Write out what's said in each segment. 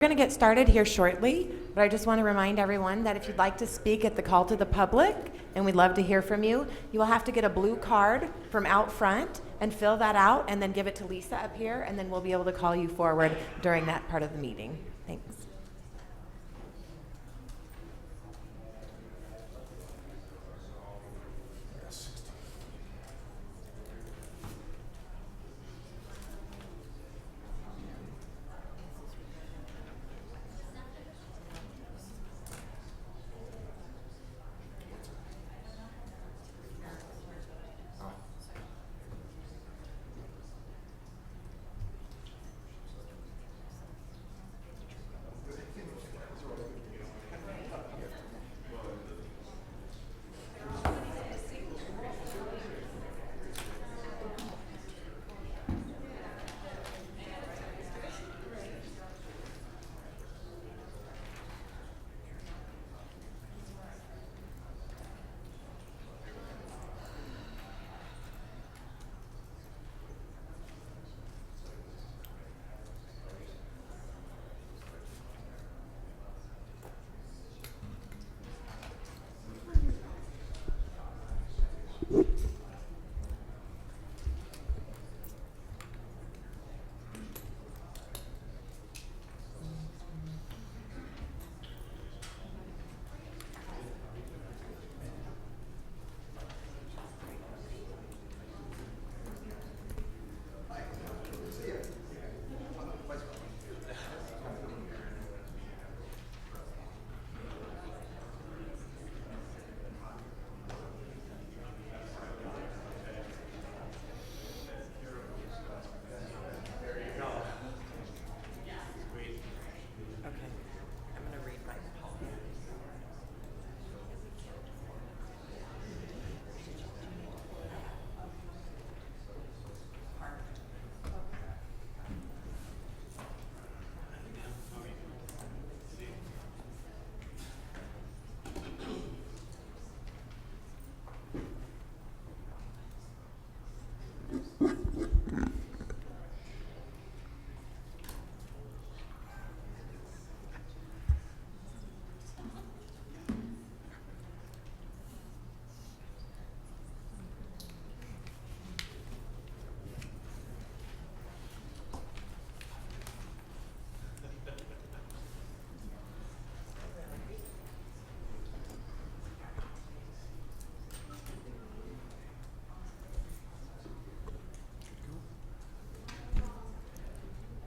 We're going to get started here shortly, but I just want to remind everyone that if you'd like to speak at the call to the public, and we'd love to hear from you, you will have to get a blue card from out front and fill that out and then give it to Lisa up here, and then we'll be able to call you forward during that part of the meeting. Thanks.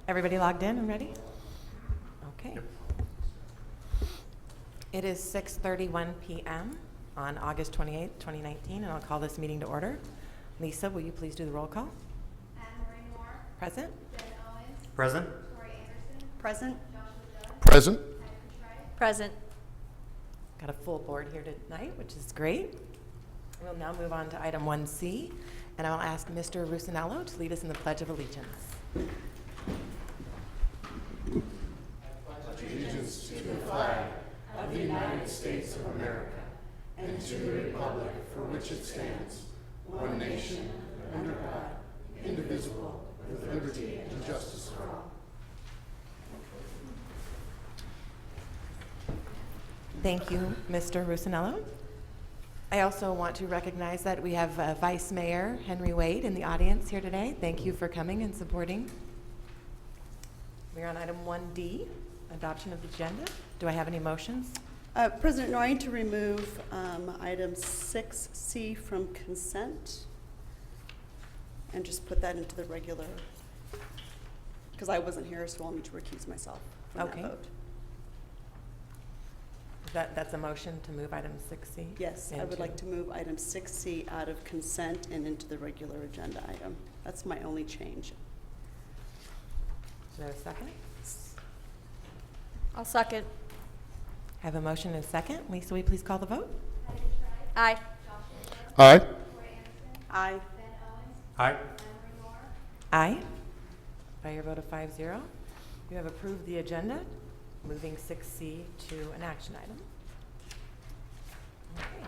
Everybody logged in and ready? Okay. It is 6:31 p.m. on August 28th, 2019, and I'll call this meeting to order. Lisa, will you please do the roll call? Anne-Marie Moore. Present. Ben Owens. Present. Tori Anderson. Present. Joshua Doe. Present. Present. Got a full board here tonight, which is great. We'll now move on to item 1C, and I'll ask Mr. Rusinello to lead us in the Pledge of Allegiance. Allegiance to the flag of the United States of America and to the republic for which it stands, one nation, under God, indivisible, with liberty and justice for all. Thank you, Mr. Rusinello. I also want to recognize that we have Vice Mayor Henry Wade in the audience here today. Thank you for coming and supporting. We're on item 1D, adoption of the agenda. Do I have any motions? President Norrie, to remove item 6C from consent and just put that into the regular, because I wasn't here, so I'll need to recuse myself from Okay. that vote. That's a motion to move item 6C? Yes, I would like to move item 6C out of consent and into the regular agenda item. That's my only change. Is there a second? I'll second. I have a motion and a second. Lisa, will you please call the vote? Aye. Aye. Tori Anderson. Aye. Ben Owens. Aye. Anne-Marie Moore. Aye. By your vote of 5-0, you have approved the agenda, moving 6C to an action item. Okay.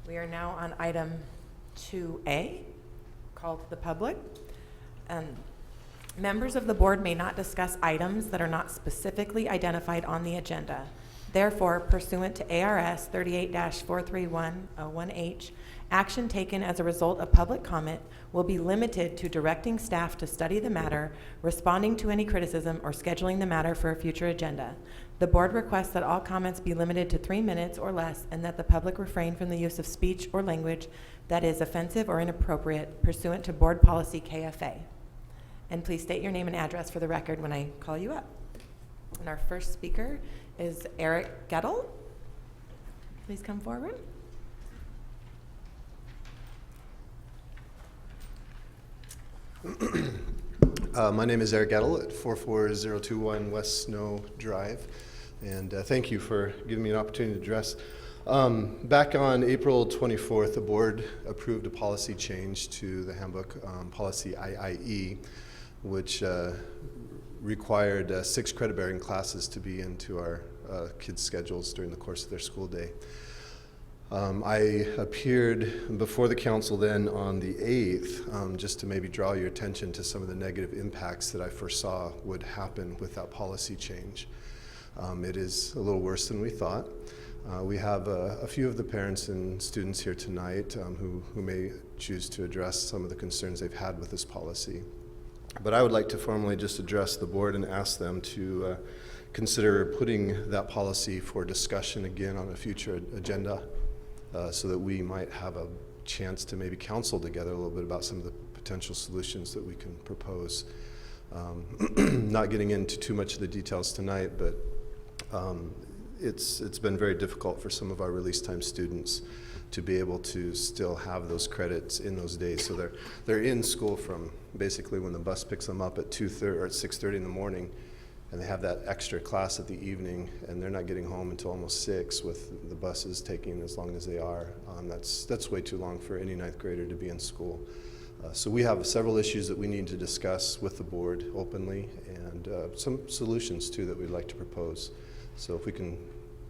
We are now on item 2A, call to the public. And Members of the board may not discuss items that are not specifically identified on the agenda. Therefore, pursuant to ARS 38-43101H, action taken as a result of public comment will be limited to directing staff to study the matter, responding to any criticism, or scheduling the matter for a future agenda. The board requests that all comments be limited to 3 minutes or less, and that the public refrain from the use of speech or language that is offensive or inappropriate pursuant to board policy KFA. And please state your name and address for the record when I call you up. And our first speaker is Eric Gettle. Please come forward. My name is Eric Gettle at 44021 West Snow Drive, and thank you for giving me an opportunity to address. Back on April 24th, the board approved a policy change to the handbook, policy IIE, which required 6 credit-bearing classes to be into our kids' schedules during the course of their school day. I appeared before the council then on the 8th, just to maybe draw your attention to some of the negative impacts that I foresaw would happen with that policy change. It is a little worse than we thought. We have a few of the parents and students here tonight who may choose to address some of the concerns they've had with this policy. But I would like to formally just address the board and ask them to consider putting that policy for discussion again on a future agenda, so that we might have a chance to maybe counsel together a little bit about some of the potential solutions that we can propose. Not getting into too much of the details tonight, but it's been very difficult for some of our release time students to be able to still have those credits in those days. So they're in school from basically when the bus picks them up at 2:30 or at 6:30 in the morning, and they have that extra class at the evening, and they're not getting home until almost 6 with the buses taking as long as they are. That's way too long for any 9th grader to be in school. So we have several issues that we need to discuss with the board openly, and some solutions too that we'd like to propose. So if we can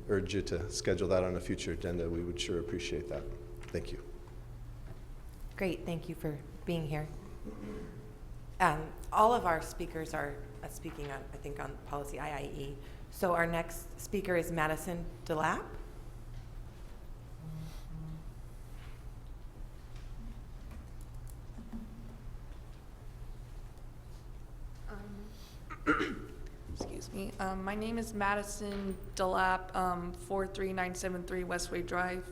urge you to schedule that on a future agenda, we would sure appreciate that. Thank you. Great, thank you for being here. All of our speakers are speaking on, I think, on policy IIE. So our next speaker is Madison DeLapp. Excuse me. My name is Madison DeLapp, 43973 Westway Drive.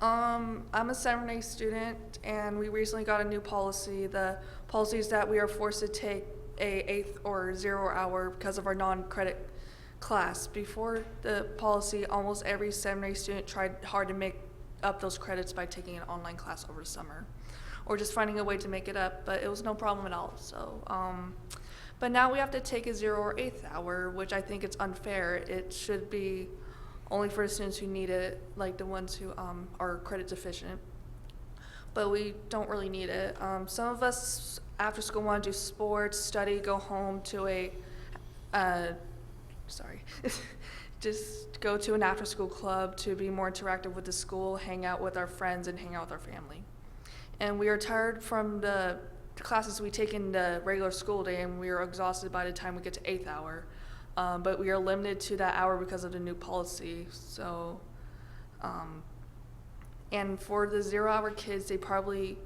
I'm a 7A student, and we recently got a new policy. The policy is that we are forced to take a 8th or 0 hour because of our non-credit class. Before the policy, almost every 7A student tried hard to make up those credits by taking an online class over summer, or just finding a way to make it up, but it was no problem at all. So, but now we have to take a 0 or 8th hour, which I think it's unfair. It should be only for students who need it, like the ones who are credit deficient. But we don't really need it. Some of us after school want to do sports, study, go home to a, just go to an after school club to be more interactive with the school, hang out with our friends, and hang out with our family. And we are tired from the classes we take in the regular school day, and we are exhausted by the time we get to 8th hour. But we are limited to that hour because of the new policy. So, and for the 0 hour kids, they probably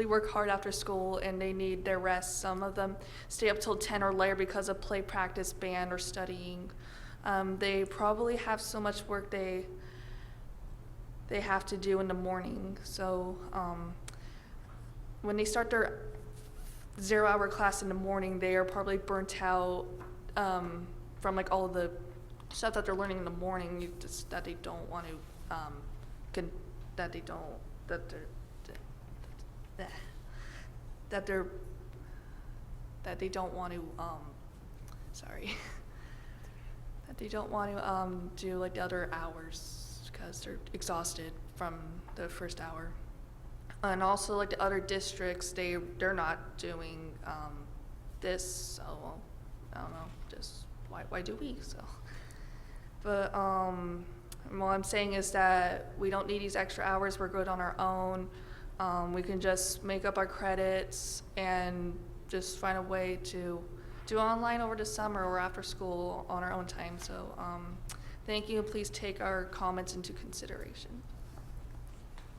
work hard after school and they need their rest. Some of them stay up till 10 or later because of play, practice, band, or studying. They probably have so much work they have to do in the morning. So when they start their 0 hour class in the morning, they are probably burnt out from like all the stuff that they're learning in the morning, that they don't want to that they don't want to do like the other hours because they're exhausted from the first hour. And also, like the other districts, they're not doing this. So well, I don't know. Just why do we? So, but what I'm saying is that we don't need these extra hours. We're good on our own. We can just make up our credits and just find a way to do online over the summer or after school on our own time. So thank you. Please take our comments into consideration.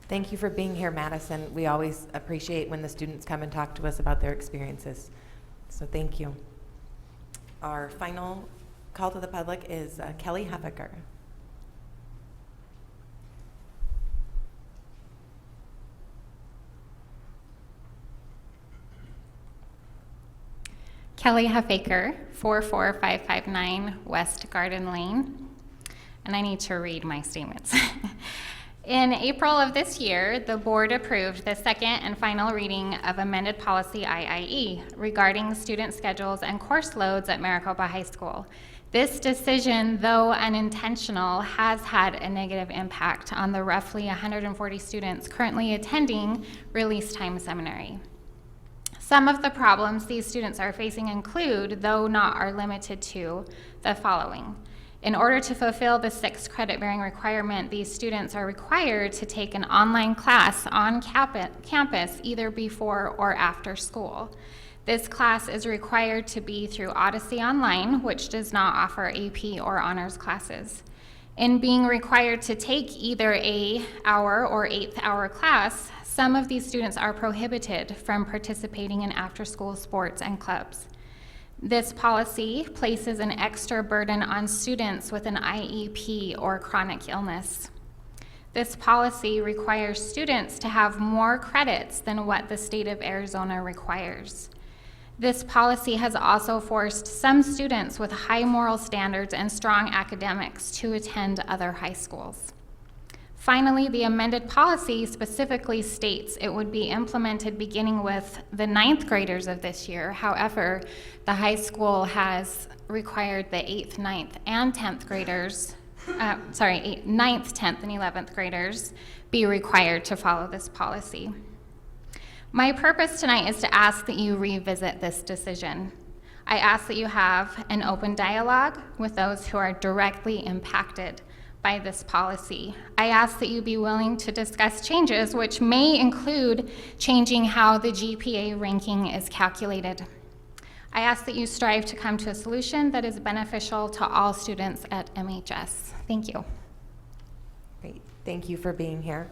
Thank you for being here, Madison. We always appreciate when the students come and talk to us about their experiences. So thank you. Our final call to the public is Kelly Huffaker. Kelly Huffaker, 44559 West Garden Lane. And I need to read my statements. In April of this year, the board approved the second and final reading of amended policy IIE regarding student schedules and course loads at Maricopa High School. This decision, though unintentional, has had a negative impact on the roughly 140 students currently attending Release Time Seminary. Some of the problems these students are facing include, though not are limited to, the following. In order to fulfill the 6 credit-bearing requirement, these students are required to take an online class on campus either before or after school. This class is required to be through Odyssey Online, which does not offer AP or honors classes. In being required to take either an hour or 8th hour class, some of these students are prohibited from participating in after-school sports and clubs. This policy places an extra burden on students with an IEP or chronic illness. This policy requires students to have more credits than what the state of Arizona requires. This policy has also forced some students with high moral standards and strong academics to attend other high schools. Finally, the amended policy specifically states it would be implemented beginning with the 9th graders of this year. However, the high school has required the 8th, 9th, and 10th graders, 9th, 10th, and 11th graders be required to follow this policy. My purpose tonight is to ask that you revisit this decision. I ask that you have an open dialogue with those who are directly impacted by this policy. I ask that you be willing to discuss changes which may include changing how the GPA ranking is calculated. I ask that you strive to come to a solution that is beneficial to all students at MHS. Thank you. Great. Thank you for being here.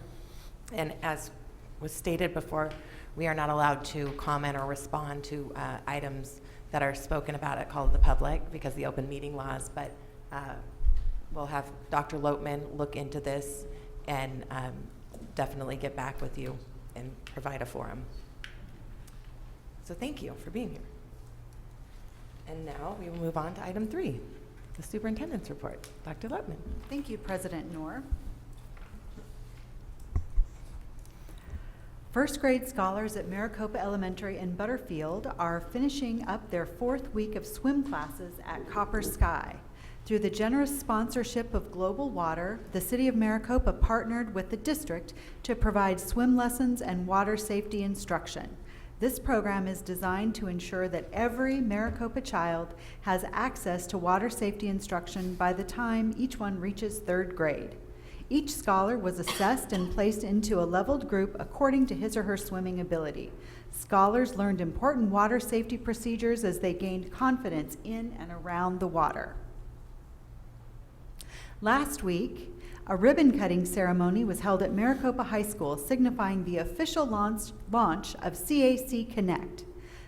And as was stated before, we are not allowed to comment or respond to items that are spoken about at Call to the Public because of the open meeting laws, but we'll have Dr. Loatman look into this and definitely get back with you and provide a forum. So thank you for being here. And now we will move on to item 3, the superintendent's report. Dr. Loatman. Thank you, President Knorr. First grade scholars at Maricopa Elementary in Butterfield are finishing up their 4th week of swim classes at Copper Sky. Through the generous sponsorship of Global Water, the City of Maricopa partnered with the district to provide swim lessons and water safety instruction. This program is designed to ensure that every Maricopa child has access to water safety instruction by the time each one reaches 3rd grade. Each scholar was assessed and placed into a leveled group according to his or her swimming ability. Scholars learned important water safety procedures as they gained confidence in and around the water. Last week, a ribbon-cutting ceremony was held at Maricopa High School, signifying the official launch of CAC Connect.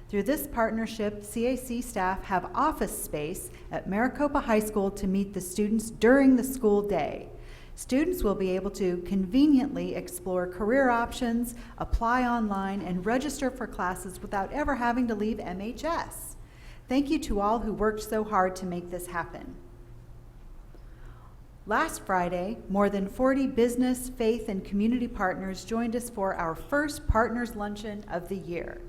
Through this partnership, CAC staff have office space at Maricopa High School to meet the students during the school day. Students will be able to conveniently explore career options, apply online, and register for classes without ever having to leave MHS. Thank you to all who worked so hard to make this happen. Last Friday, more than 40 business, faith, and community partners joined us for our first Partners Luncheon of the year.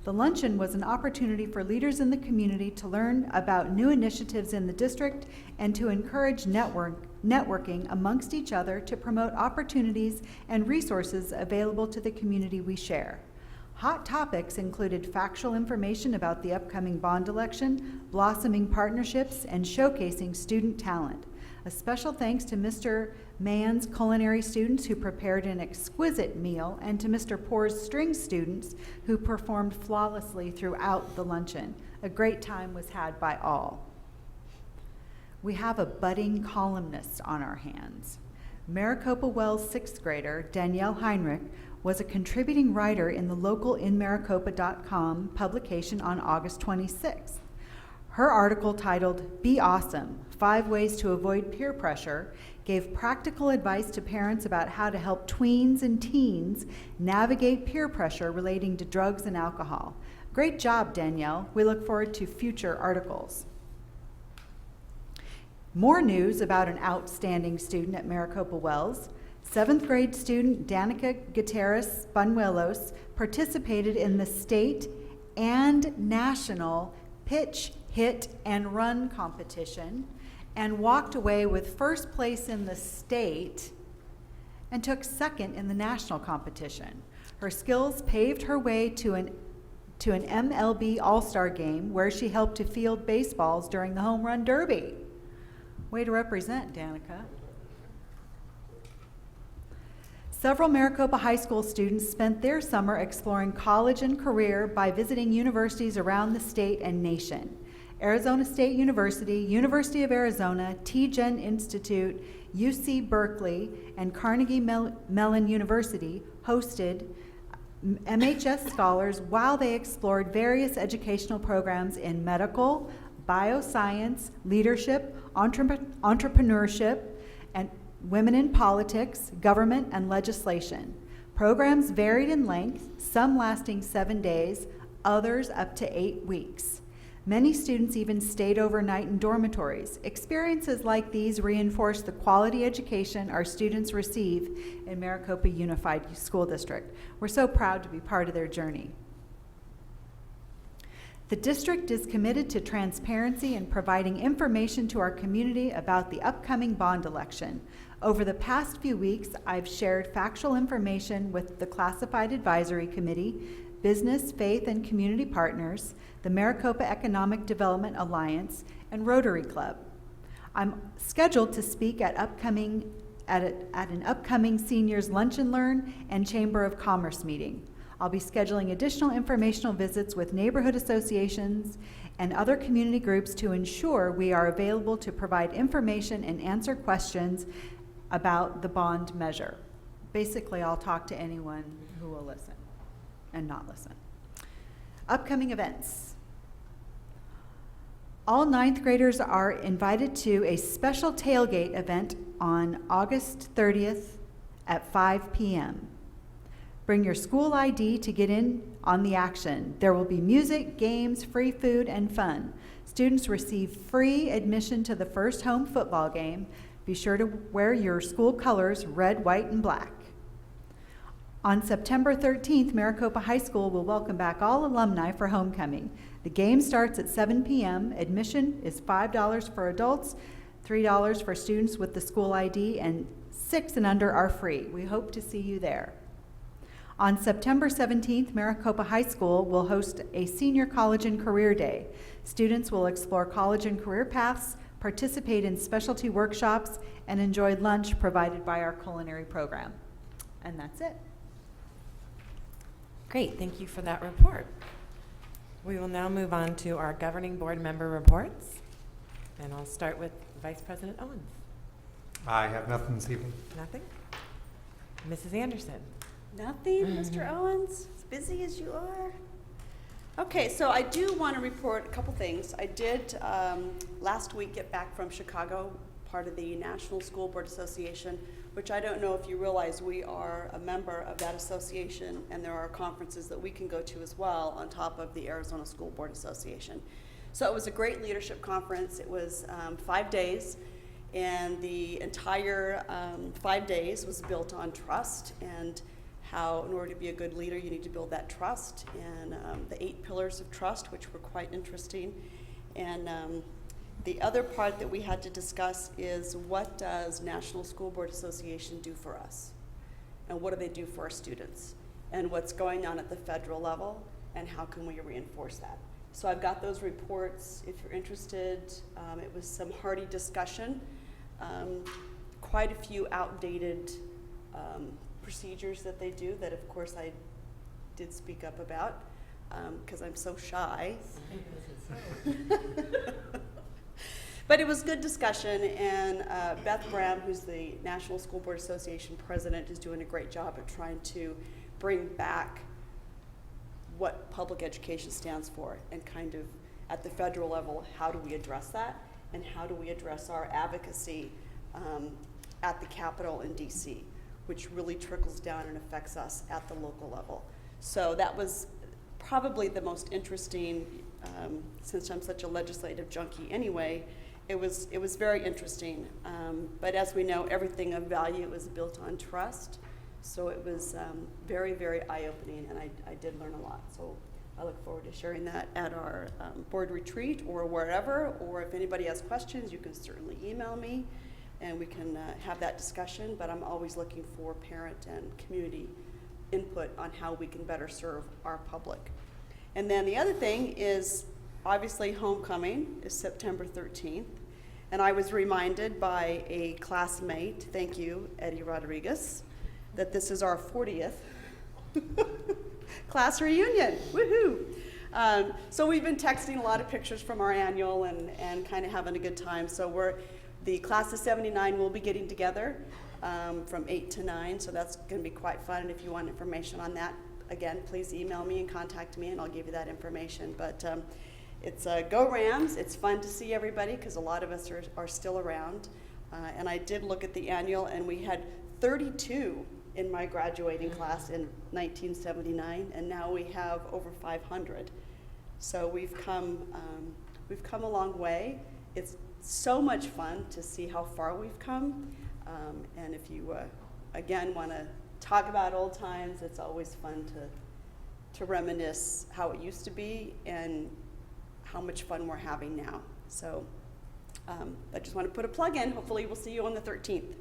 The luncheon was an opportunity for leaders in the community to learn about new initiatives in the district and to encourage networking amongst each other to promote opportunities and resources available to the community we share. Hot topics included factual information about the upcoming bond election, blossoming partnerships, and showcasing student talent. A special thanks to Mr. Mann's culinary students who prepared an exquisite meal, and to Mr. Poor's string students who performed flawlessly throughout the luncheon. A great time was had by all. We have a budding columnist on our hands. Maricopa Wells sixth grader Danielle Heinrich was a contributing writer in the local InMaricopa.com publication on August 26th. Her article, titled "Be Awesome: 5 Ways to Avoid Peer Pressure," gave practical advice to parents about how to help tweens and teens navigate peer pressure relating to drugs and alcohol. Great job, Danielle. We look forward to future articles. More news about an outstanding student at Maricopa Wells. 7th grade student Danica Gutierrez Banuelos participated in the state and national pitch, hit, and run competition and walked away with first place in the state and took second in the national competition. Her skills paved her way to an MLB All-Star game where she helped to field baseballs during the Home Run Derby. Way to represent, Danica. Several Maricopa High School students spent their summer exploring college and career by visiting universities around the state and nation. Arizona State University, University of Arizona, T-Gen Institute, UC Berkeley, and Carnegie Mellon University hosted MHS scholars while they explored various educational programs in medical, bioscience, leadership, entrepreneurship, and women in politics, government, and legislation. Programs varied in length, some lasting 7 days, others up to 8 weeks. Many students even stayed overnight in dormitories. Experiences like these reinforce the quality education our students receive in Maricopa Unified School District. We're so proud to be part of their journey. The district is committed to transparency and providing information to our community about the upcoming bond election. Over the past few weeks, I've shared factual information with the Classified Advisory Committee, business, faith, and community partners, the Maricopa Economic Development Alliance, and Rotary Club. I'm scheduled to speak at an upcoming Seniors Lunch and Learn and Chamber of Commerce meeting. I'll be scheduling additional informational visits with neighborhood associations and other community groups to ensure we are available to provide information and answer questions about the bond measure. Basically, I'll talk to anyone who will listen and not listen. Upcoming events. All 9th graders are invited to a special tailgate event on August 30th at 5 p.m. Bring your school ID to get in on the action. There will be music, games, free food, and fun. Students receive free admission to the first home football game. Be sure to wear your school colors, red, white, and black. On September 13th, Maricopa High School will welcome back all alumni for homecoming. The game starts at 7 p.m. Admission is $5 for adults, $3 for students with the school ID, and 6 and under are free. We hope to see you there. On September 17th, Maricopa High School will host a Senior College and Career Day. Students will explore college and career paths, participate in specialty workshops, and enjoy lunch provided by our culinary program. And that's it. Great, thank you for that report. We will now move on to our governing board member reports. And I'll start with Vice President Owens. I have nothing this evening. Nothing? Mrs. Anderson. Nothing, Mr. Owens, as busy as you are. Okay, so I do want to report a couple things. I did last week get back from Chicago, part of the National School Board Association, which I don't know if you realize we are a member of that association, and there are conferences that we can go to as well on top of the Arizona School Board Association. So it was a great leadership conference. It was 5 days, and the entire 5 days was built on trust and how, in order to be a good leader, you need to build that trust, and the 8 pillars of trust, which were quite interesting. And the other part that we had to discuss is, what does National School Board Association do for us? And what do they do for our students? And what's going on at the federal level, and how can we reinforce that? So I've got those reports if you're interested. It was some hearty discussion. quite a few outdated procedures that they do that, of course, I did speak up about because I'm so shy. But it was good discussion, and Beth Graham, who's the National School Board Association president, is doing a great job at trying to bring back what public education stands for, and kind of at the federal level, how do we address that, and how do we address our advocacy at the Capitol in DC, which really trickles down and affects us at the local level. So that was probably the most interesting, since I'm such a legislative junkie anyway. It was very interesting, but as we know, everything of value is built on trust. So it was very, very eye-opening, and I did learn a lot. So I look forward to sharing that at our board retreat or wherever, or if anybody has questions, you can certainly email me, and we can have that discussion. But I'm always looking for parent and community input on how we can better serve our public. And then the other thing is, obviously, homecoming is September 13th, and I was reminded by a classmate, thank you, Eddie Rodriguez, that this is our 40th class reunion. Woohoo! So we've been texting a lot of pictures from our annual and kind of having a good time. So the class of 79 will be getting together from 8 to 9, so that's going to be quite fun. And if you want information on that, again, please email me and contact me, and I'll give you that information. But it's Go Rams. It's fun to see everybody because a lot of us are still around. And I did look at the annual, and we had 32 in my graduating class in 1979, and now we have over 500. So we've come a long way. It's so much fun to see how far we've come. And if you, again, want to talk about old times, it's always fun to reminisce how it used to be and how much fun we're having now. So I just want to put a plug in. Hopefully we'll see you on the 13th.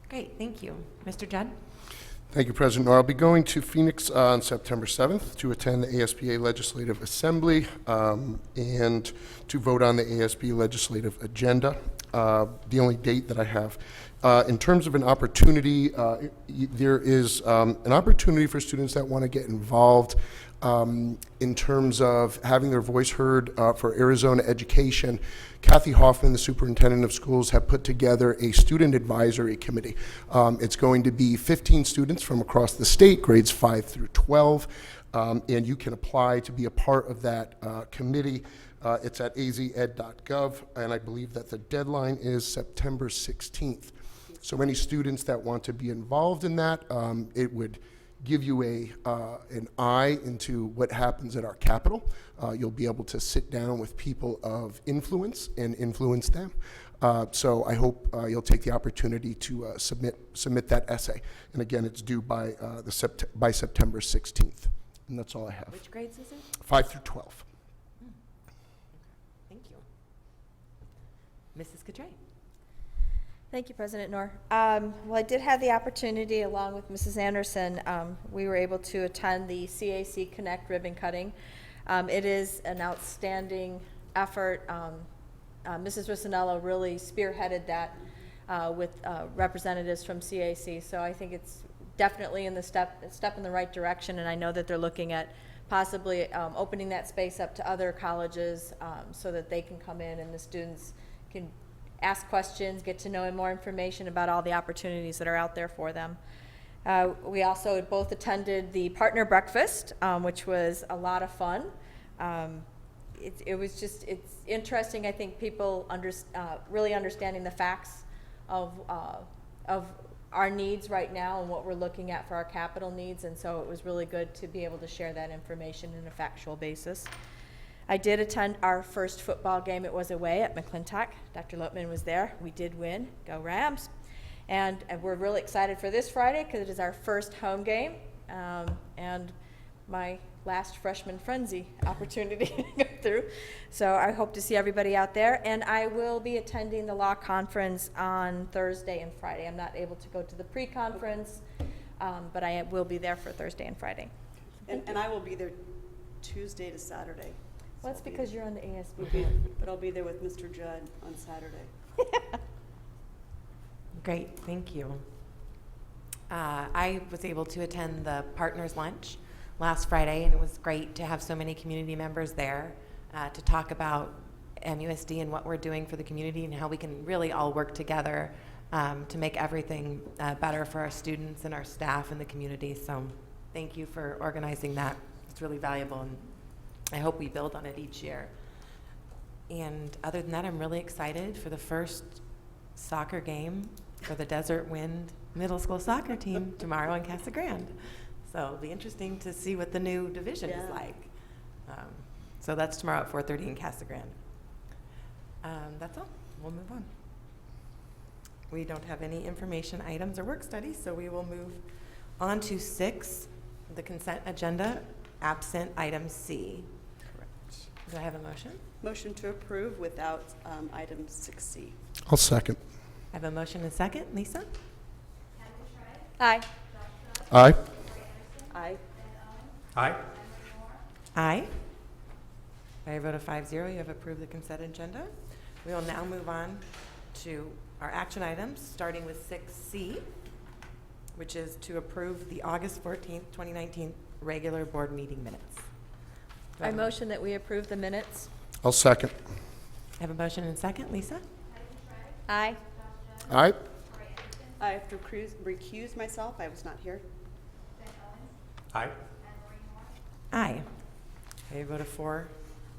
Great, thank you. Mr. Judd? Thank you, President Nor. I'll be going to Phoenix on September 7th to attend the ASBA Legislative Assembly and to vote on the ASB legislative agenda. The only date that I have. In terms of an opportunity, there is an opportunity for students that want to get involved in terms of having their voice heard for Arizona education. Kathy Hoffman, the superintendent of schools, have put together a student advisory committee. It's going to be 15 students from across the state, grades 5 through 12, and you can apply to be a part of that committee. It's at azed.gov, and I believe that the deadline is September 16th. So any students that want to be involved in that, it would give you an eye into what happens at our Capitol. You'll be able to sit down with people of influence and influence them. So I hope you'll take the opportunity to submit that essay. And again, it's due by September 16th. And that's all I have. Which grades is it? 5 through 12. Thank you. Mrs. Katray? Thank you, President Nor. Well, I did have the opportunity, along with Mrs. Anderson, we were able to attend the CAC Connect ribbon cutting. It is an outstanding effort. Mrs. Rissanello really spearheaded that with representatives from CAC, so I think it's definitely a step in the right direction, and I know that they're looking at possibly opening that space up to other colleges so that they can come in and the students can ask questions, get to know more information about all the opportunities that are out there for them. We also both attended the partner breakfast, which was a lot of fun. It's interesting, I think, people really understanding the facts of our needs right now and what we're looking at for our capital needs, and so it was really good to be able to share that information in a factual basis. I did attend our first football game. It was away at McClintock. Dr. Lotman was there. We did win. Go Rams. And we're really excited for this Friday because it is our first home game and my last freshman frenzy opportunity to go through. So I hope to see everybody out there. And I will be attending the law conference on Thursday and Friday. I'm not able to go to the pre-conference, but I will be there for Thursday and Friday. And I will be there Tuesday to Saturday. Well, that's because you're on the ASB board. But I'll be there with Mr. Judd on Saturday. Great, thank you. I was able to attend the partners lunch last Friday, and it was great to have so many community members there to talk about MUSD and what we're doing for the community and how we can really all work together to make everything better for our students and our staff and the community. So thank you for organizing that. It's really valuable, and I hope we build on it each year. And other than that, I'm really excited for the first soccer game for the Desert Wind Middle School soccer team tomorrow in Casa Grande. So it'll be interesting to see what the new division is like. So that's tomorrow at 4:30 in Casa Grande. That's all. We'll move on. We don't have any information items or work studies, so we will move on to 6, the consent agenda, absent item C. Correct. Do I have a motion? Motion to approve without item 6C. I'll second. I have a motion and a second. Lisa? Aye. Aye. Aye. Aye. Aye. By a vote of 5-0, you have approved the consent agenda. We will now move on to our action items, starting with 6C, which is to approve the August 14th, 2019 regular board meeting minutes. Do I have a- motion that we approve the minutes. I'll second. I have a motion and a second. Lisa? Aye. Aye. I have to recuse myself. I was not here. Aye. Aye. By a vote of 4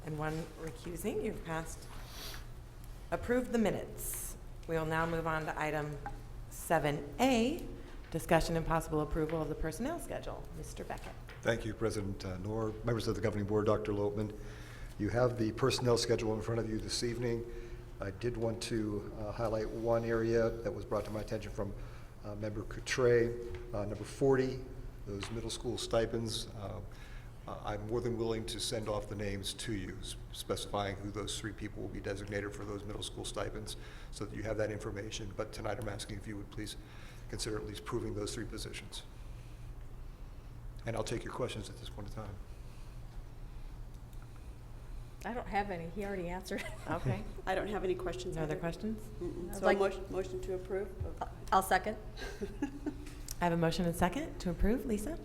and 1 recusing, you've passed. Approved the minutes. We will now move on to item 7A, discussion and possible approval of the personnel schedule. Mr. Beckett. Thank you, President Noor, members of the governing board, Dr. Lopman. You have the personnel schedule in front of you this evening. I did want to highlight one area that was brought to my attention from Member Coutre, number 40, those middle school stipends. I'm more than willing to send off the names to you, specifying who those 3 people will be designated for those middle school stipends, so that you have that information. But tonight I'm asking if you would please consider at least proving those 3 positions. And I'll take your questions at this point in time. I don't have any. He already answered. Okay. I don't have any questions. No other either. questions? I'd So like- motion to approve? I'll second. I have a motion and a second to approve. Lisa?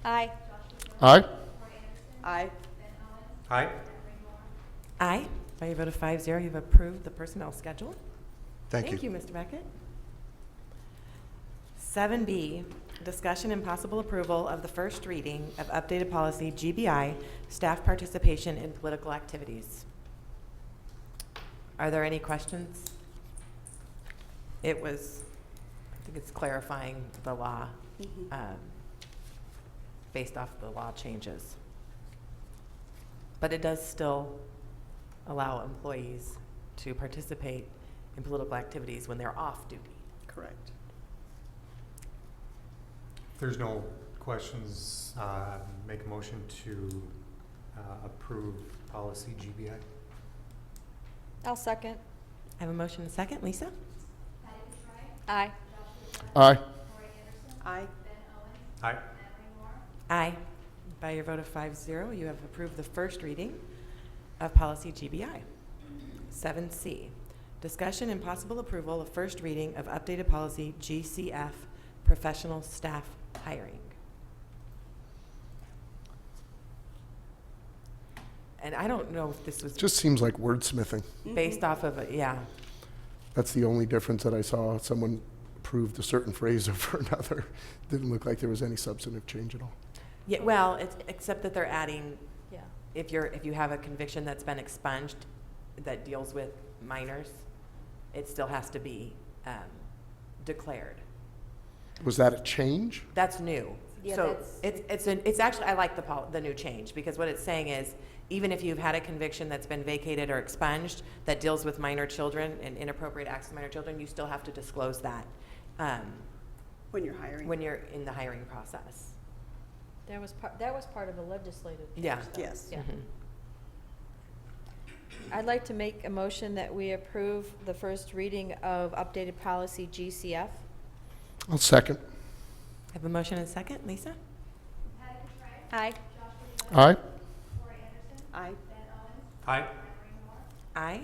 Aye. Aye. Aye. Aye. Aye. By a vote of 5-0, you've approved the personnel schedule. Thank you. Mr. Beckett. 7B, discussion and possible approval of the first reading of updated policy GBI, staff participation in political activities. Are there any questions? It was, I think it's clarifying the law based off the law changes. But it does still allow employees to participate in political activities when they're off duty. Correct. If there's no questions, make a motion to approve policy GBI. I'll second. I have a motion and a second. Lisa? Aye. Aye. Aye. Aye. Aye. By your vote of 5-0, you have approved the first reading of policy GBI. 7C, discussion and possible approval of first reading of updated policy GCF, professional staff hiring. And I don't know if this was Just seems like wordsmithing. based off of, That's the only difference that I saw. Someone approved a certain phrase over another. Didn't look like there was any substantive change at all. Yeah, well, it's, except that they're adding, Yeah. if you have a conviction that's been expunged that deals with minors, it still has to be declared. Was that a change? That's new. Yeah, So that's- it's actually, I like the new change, because what it's saying is, even if you've had a conviction that's been vacated or expunged that deals with minor children and inappropriate acts of minor children, you still have to disclose that When you're hiring. when you're in the hiring process. That was part of the legislative change. Yeah. though. Yes. Yeah. Mhm. I'd like to make a motion that we approve the first reading of updated policy GCF. I'll second. I have a motion and a second. Lisa? Aye. Aye. Aye. Aye. Aye.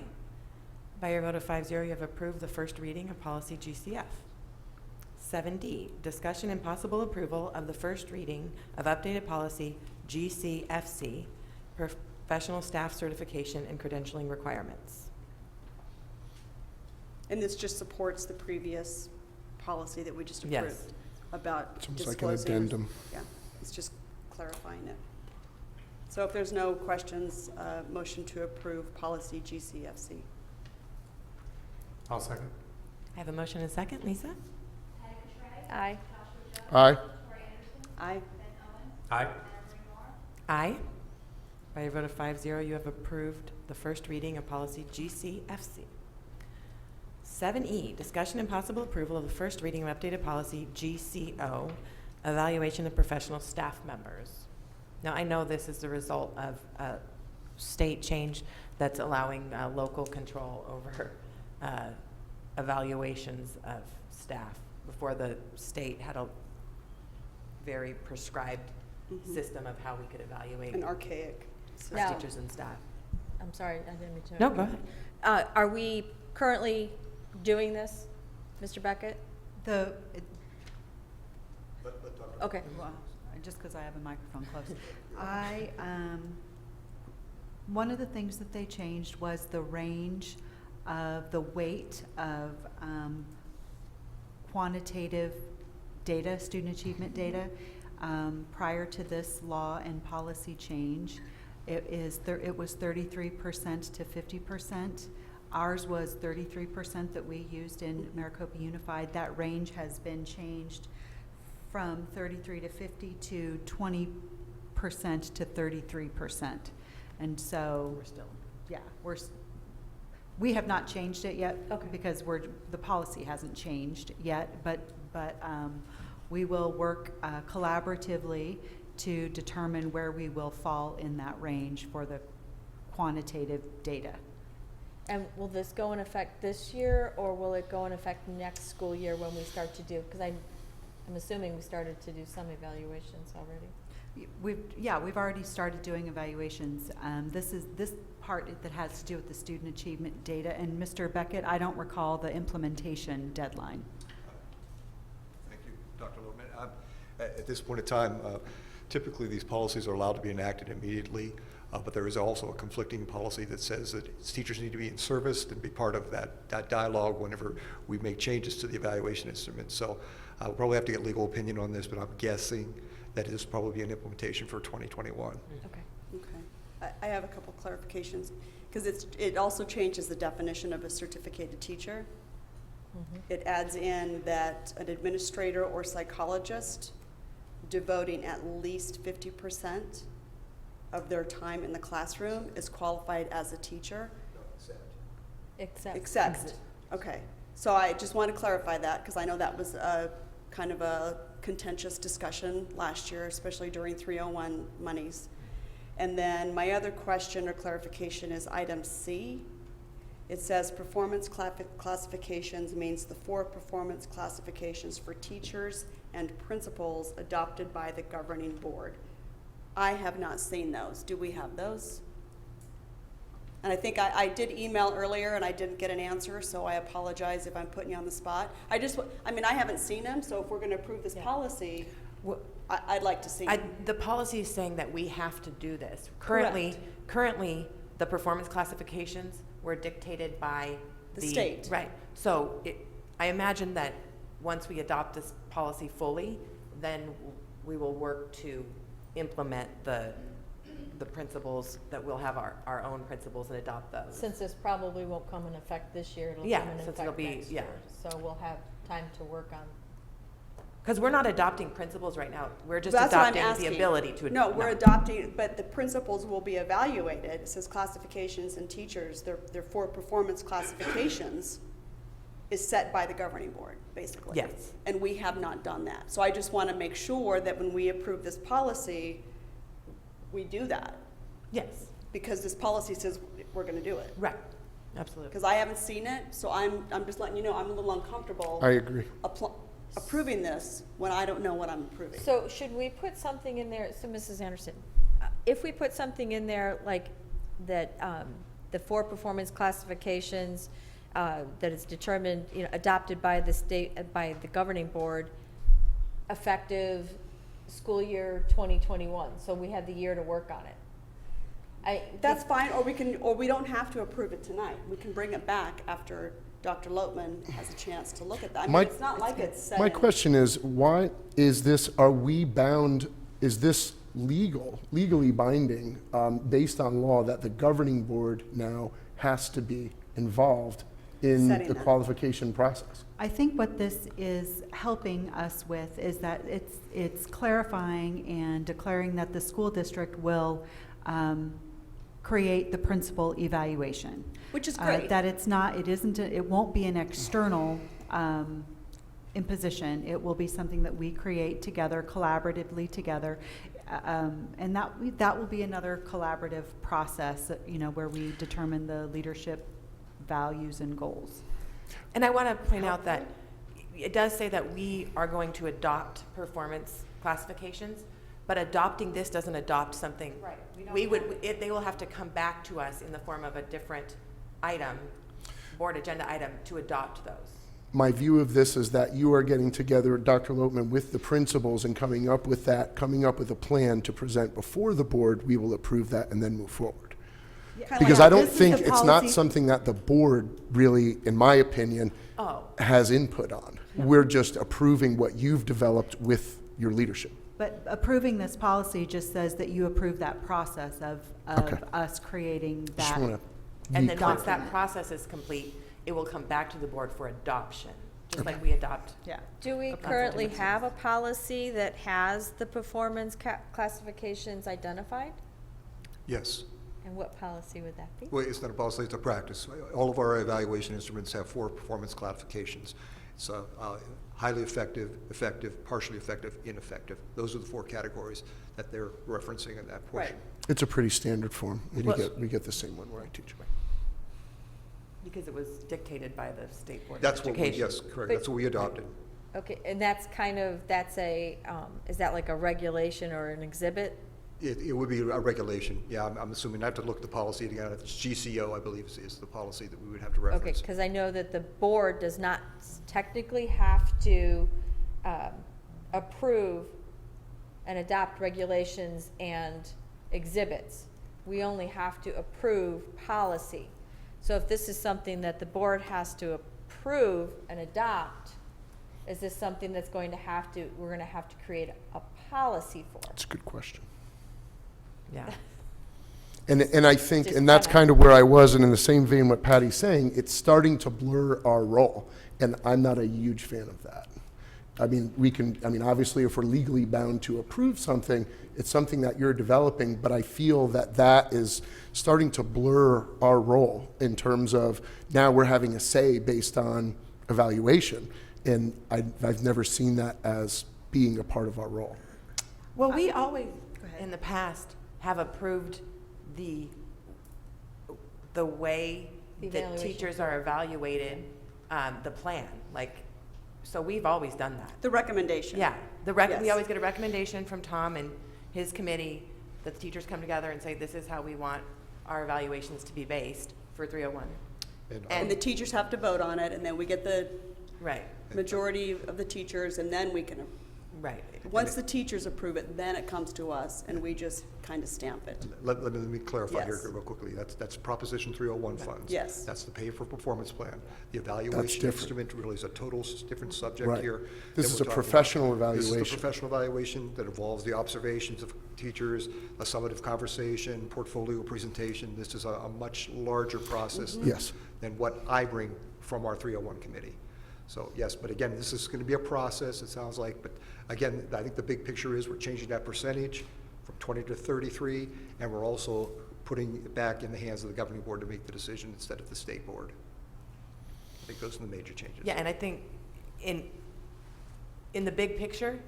By your vote of 5-0, you have approved the first reading of policy GCF. 7D, discussion and possible approval of the first reading of updated policy GCFC, professional staff certification and credentialing requirements. And this just supports the previous policy that we just approved. Yes. About It's almost like an disclosing. addendum. Yeah, it's just clarifying it. So if there's no questions, motion to approve policy GCFC. I'll second. I have a motion and a second. Lisa? Patty Cottrell, Aye. Joshua Jones, Aye. Tori Anderson, Aye. Ben Owens, Aye. Emery Moore, Aye. By your vote of 5-0, you have approved the first reading of policy GCFC. 7E, discussion and possible approval of the first reading of updated policy GCO, evaluation of professional staff members. Now, I know this is the result of a state change that's allowing local control over evaluations of staff. Before, the state had a very prescribed system of how we could evaluate An archaic system. Now- teachers and staff. I'm sorry, I didn't mean to. No, go ahead. Are we currently doing this, Mr. Beckett? Okay. Well, just because I have a microphone close. One of the things that they changed was the range of the weight of quantitative data, student achievement data. Prior to this law and policy change, it was 33% to 50%. Ours was 33% that we used in Maricopa Unified. That range has been changed from 33 to 50 to 20% to 33%. And so, we have not changed it yet. Okay. Because the policy hasn't changed yet, but we will work collaboratively to determine where we will fall in that range for the quantitative data. And will this go in effect this year, or will it go in effect next school year when we start to do, because I'm assuming we started to do some evaluations already. We've already started doing evaluations. This part that has to do with the student achievement data. And Mr. Beckett, I don't recall the implementation deadline. Thank you, Dr. Loman. At this point in time, typically these policies are allowed to be enacted immediately, but there is also a conflicting policy that says that teachers need to be in service and be part of that dialogue whenever we make changes to the evaluation instrument. So we'll probably have to get legal opinion on this, but I'm guessing that this will probably be an implementation for 2021. Okay. Okay. I have a couple clarifications, because it also changes the definition of a certificated teacher. It adds in that an administrator or psychologist devoting at least 50% of their time in the classroom is qualified as a teacher. Except. Okay. So I just want to clarify that, because I know that was a kind of a contentious discussion last year, especially during 301 monies. And then my other question or clarification is item C. It says performance classifications means the 4 performance classifications for teachers and principals adopted by the governing board. I have not seen those. Do we have those? And I think I did email earlier and I didn't get an answer, so I apologize if I'm putting you on the spot. I haven't seen them, so if we're going to approve this policy, I'd like to see them. The policy is saying that we have to do this. Correct. Currently, the performance classifications were dictated by The state. Right. So I imagine that once we adopt this policy fully, then we will work to implement the principles, that we'll have our own principles and adopt those. Since this probably won't come in effect this year, it'll Yeah, come in since effect it'll be- next yeah. year. So we'll have time to work on. Because we're not adopting principles right now. We're just That's what I'm adopting the asking. ability to. No, we're adopting, but the principles will be evaluated. It says classifications and teachers, their 4 performance classifications is set by the governing board, basically. Yes. And we have not done that. So I just want to make sure that when we approve this policy, we do that. Yes, Because this policy says we're going to do it. right, absolutely. Because I haven't seen it, so I'm just letting you know, I'm a little uncomfortable I agree. approving this when I don't know what I'm approving. So should we put something in there, so Mrs. Anderson, if we put something in there like that, the 4 performance classifications that is determined, adopted by the state, by the governing board, effective school year 2021. So we have the year to work on it. That's fine, or we don't have to approve it tonight. We can bring it back after Dr. Lotman has a chance to look at that. I mean, it's not like it's set My in. question is, why is this, are we bound, is this legally binding, based on law that the governing board now has to be involved in Setting the that. qualification process? I think what this is helping us with is that it's clarifying and declaring that the school district will create the principal evaluation. Which is great. That it won't be an external imposition. It will be something that we create together, collaboratively together. And that will be another collaborative process, where we determine the leadership values and goals. And I want to point out that it does say that we are going to adopt performance classifications, but adopting this doesn't adopt something. Right. They will have to come back to us in the form of a different item, board agenda item, to adopt those. My view of this is that you are getting together, Dr. Lotman, with the principals and coming up with a plan to present before the board. We will approve that and then move forward. Because I don't This is think, the it's not policy- something that the board really, in my opinion, has input on. We're just approving what you've developed with your leadership. But approving this policy just says that you approve that process of Okay. us creating Just that. want to And be then clear. once that process is complete, it will come back to the board for adoption, just like we adopt. Yeah. Do we That's currently what it have a policy that has the performance classifications identified? Yes. And what policy would that be? Well, it's not a policy, it's a practice. All of our evaluation instruments have 4 performance classifications. It's highly effective, effective, partially effective, ineffective. Those are the 4 categories that they're referencing in that portion. It's a pretty standard form. We Well- get the same one where I teach. Because it was dictated by the State Board of That's what we, Education. yes, correct. That's what we adopted. Okay, and that's is that like a regulation or an exhibit? It would be a regulation. Yeah, I'm assuming. I have to look at the policy again. It's GCO, I believe, is the policy that we would have to Okay, reference. because I know that the board does not technically have to approve and adopt regulations and exhibits. We only have to approve policy. So if this is something that the board has to approve and adopt, is this something that's we're going to have to create a policy for? That's a good question. Yeah. And I think, Just and that's kinda- kind of where I was, and in the same vein what Patty's saying, it's starting to blur our role, and I'm not a huge fan of that. I mean, obviously, if we're legally bound to approve something, it's something that you're developing, but I feel that that is starting to blur our role in terms of now we're having a say based on evaluation, and I've never seen that as being a part of our role. Well, we always, in the past, have approved the way The that evaluation. teachers are evaluated, the plan, so we've always done that. The recommendation. Yeah, we Yes. always get a recommendation from Tom and his committee that the teachers come together and say, this is how we want our evaluations to be based for 301. And the teachers have to vote on it, and then we get the Right, majority of the teachers, and then we can, right. once the teachers approve it, then it comes to us, and we just kind of stamp it. Let me clarify here Yes. real quickly. That's Proposition 301 funds. Yes. That's the pay for performance plan. The evaluation different. instrument really is a total different subject Right. here. This than is we're a talking professional about. This is evaluation. the professional evaluation that involves the observations of teachers, a summative conversation, portfolio presentation. This is a much larger process Yes. than what I bring from our 301 committee. So yes, but again, this is going to be a process, it sounds like, but again, I think the big picture is we're changing that percentage from 20 to 33, and we're also putting it back in the hands of the governing board to make the decision instead of the state board. I think those are the major changes. Yeah, and I think in the big picture,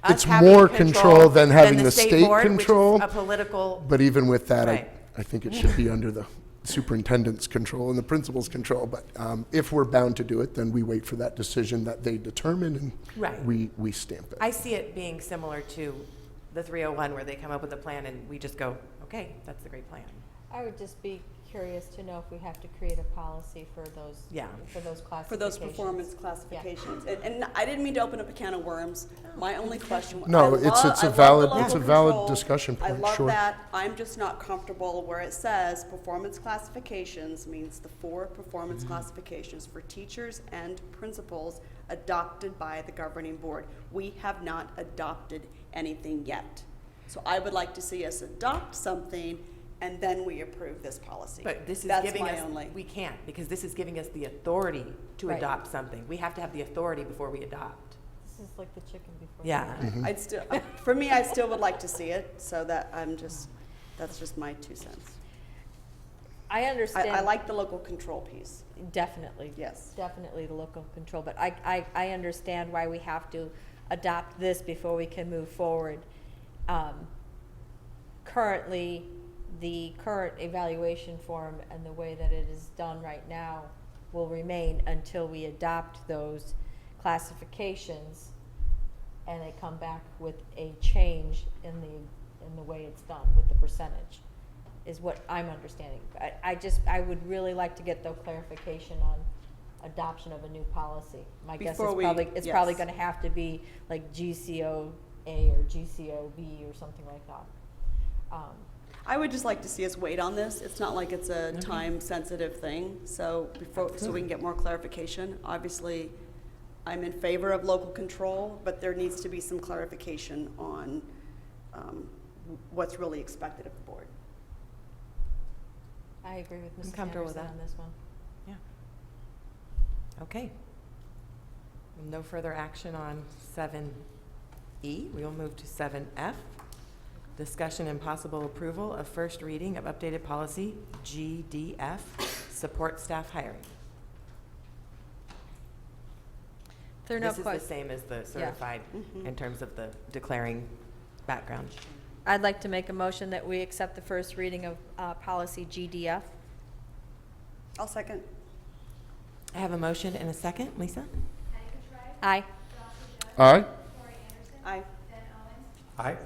It's us having more control than having the state board, control. which is a political, But even with that, Right. I think it should be under the superintendent's control and the principal's control. But if we're bound to do it, then we wait for that decision that they determine, and Right. we stamp it. I see it being similar to the 301 where they come up with a plan and we just go, okay, that's a great plan. I would just be curious to know if we have to create a policy for those, Yeah. for those classifications. For those performance classifications. And I didn't mean to open up a can of worms. My only question. No, I it's love- a I love valid- the local it's a valid control. discussion I point, love sure. that. I'm just not comfortable where it says performance classifications means the 4 performance classifications for teachers and principals adopted by the governing board. We have not adopted anything yet. So I would like to see us adopt something and then we approve this policy. But this is That's giving my us, only. we can't, because this is giving us the authority to Right. adopt something. We have to have the authority before we adopt. This is like the chicken before. the Yeah. egg. I'd still, for me, I still would like to see it, so that that's just my 2 cents. I understand. I like the local control piece. Definitely. Yes. Definitely the local control, but I understand why we have to adopt this before we can move forward. Currently, the current evaluation form and the way that it is done right now will remain until we adopt those classifications and they come back with a change in the way it's done with the percentage, is what I'm understanding. I would really like to get the clarification on adoption of a new policy. My guess is Before we- it's probably yes. gonna have to be like GCOA or GCOB or something like that. I would just like to see us wait on this. It's not like it's a time-sensitive thing, so so we can get more clarification. Obviously, I'm in favor of local control, but there needs to be some clarification on what's really expected of the board. I agree with I'm Mrs. comfortable with Anderson that. on this one. Yeah. Okay. No further action on 7E. We will move to 7F. Discussion and possible approval of first reading of updated policy GDF, support staff hiring. If there are no This is the questions, same as the certified Mhm. in terms of the declaring background. I'd like to make a motion that we accept the first reading of policy GDF. I'll second. I have a motion and a second. Lisa? Aye. Aye. Aye. Aye.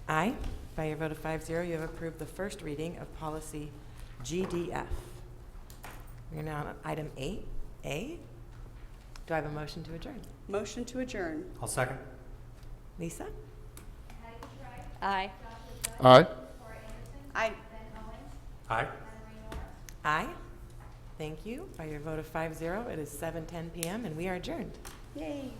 Aye. By your vote of 5-0, you have approved the first reading of policy GDF. We're now on item 8A. Do I have a motion to adjourn? Motion to adjourn. I'll second. Lisa? Aye. Aye. Aye. Aye. Aye. Thank you. By your vote of 5-0, it is 7:10 p.m. and we are adjourned. Yay.